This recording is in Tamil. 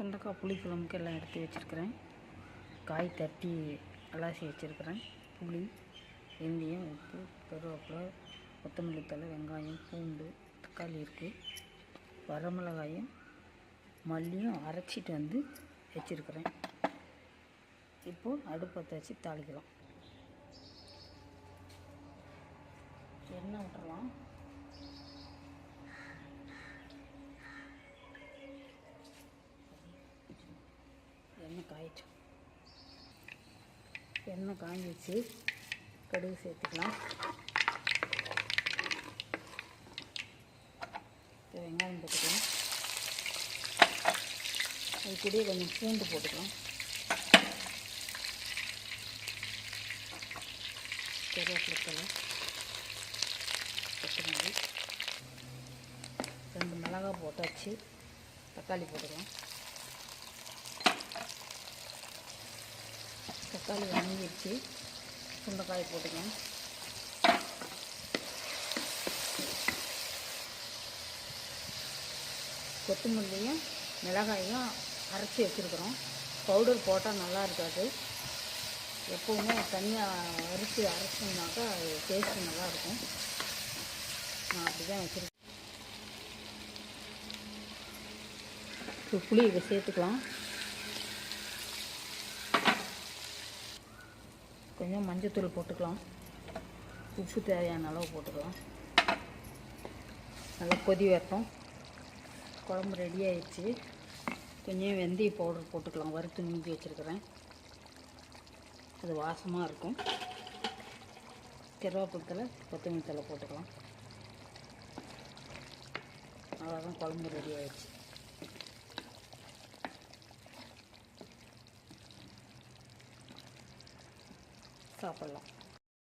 சுண்டக்காய் புளிக்குழம்புக்கு எல்லாம் எடுத்து வச்சுருக்கிறேன். காய் தட்டி அலசி வச்சுருக்கிறேன். புளி, வெந்தயம், உப்பு, கருவேப்பிலை, கொத்தமல்லி தழை, வெங்காயம், பூண்டு, தக்காளி இருக்குது. வரமிளகாயும் மல்லியும் அரைச்சிட்டு வந்து வச்சுருக்கிறேன். இப்போது அடுப்பத்தை வச்சு தாளிக்கலாம். எண்ணெய் விட்டுறலாம். எண்ணெய் காஞ்சிச்சு. கடுகு சேர்த்துக்கலாம். வெங்காயம் போட்டுக்கலாம். அது கூடயே கொஞ்சம் பூண்டு போட்டுக்கலாம். கருவேப்பிலை தழை, கொத்தமல்லி, 2 மிளகாய் போட்டாச்சு. தக்காளி போட்டுக்கலாம். தக்காளி வணங்கிடுச்சு. சுண்டைக்காய் போட்டுக்கலாம். கொத்தமல்லியும் மிளகாயும் அரைச்சி வச்சுருக்குறோம். பவுடர் போட்டால் நல்லா இருக்காது. எப்போவுமே தனியாக அரைச்சோம்னாக்கா அது டேஸ்ட்டு நல்லாயிருக்கும். நான் அப்படி தான் வச்சுருக்கேன். இப்போ புளி இதை சேர்த்துக்கலாம். கொஞ்சம் மஞ்சத்தூள் போட்டுக்கலாம். உப்பு தேவையான அளவு போட்டுக்கலாம். நல்லா கொதி வரட்டும். குழம்பு ரெடி ஆயிடுச்சு. கொஞ்சம் வெந்தய பவுடர் போட்டுக்கலாம். வறுத்து நுணுக்கி வச்சுருக்கிறேன். அது வாசமாக இருக்கும். கருவேப்பிலை தழை, கொத்தமல்லி தழை போட்டுக்கலாம். அவ்வளோதான், குழம்பு ரெடி ஆயிடுச்சு. சாப்பிட்லாம்.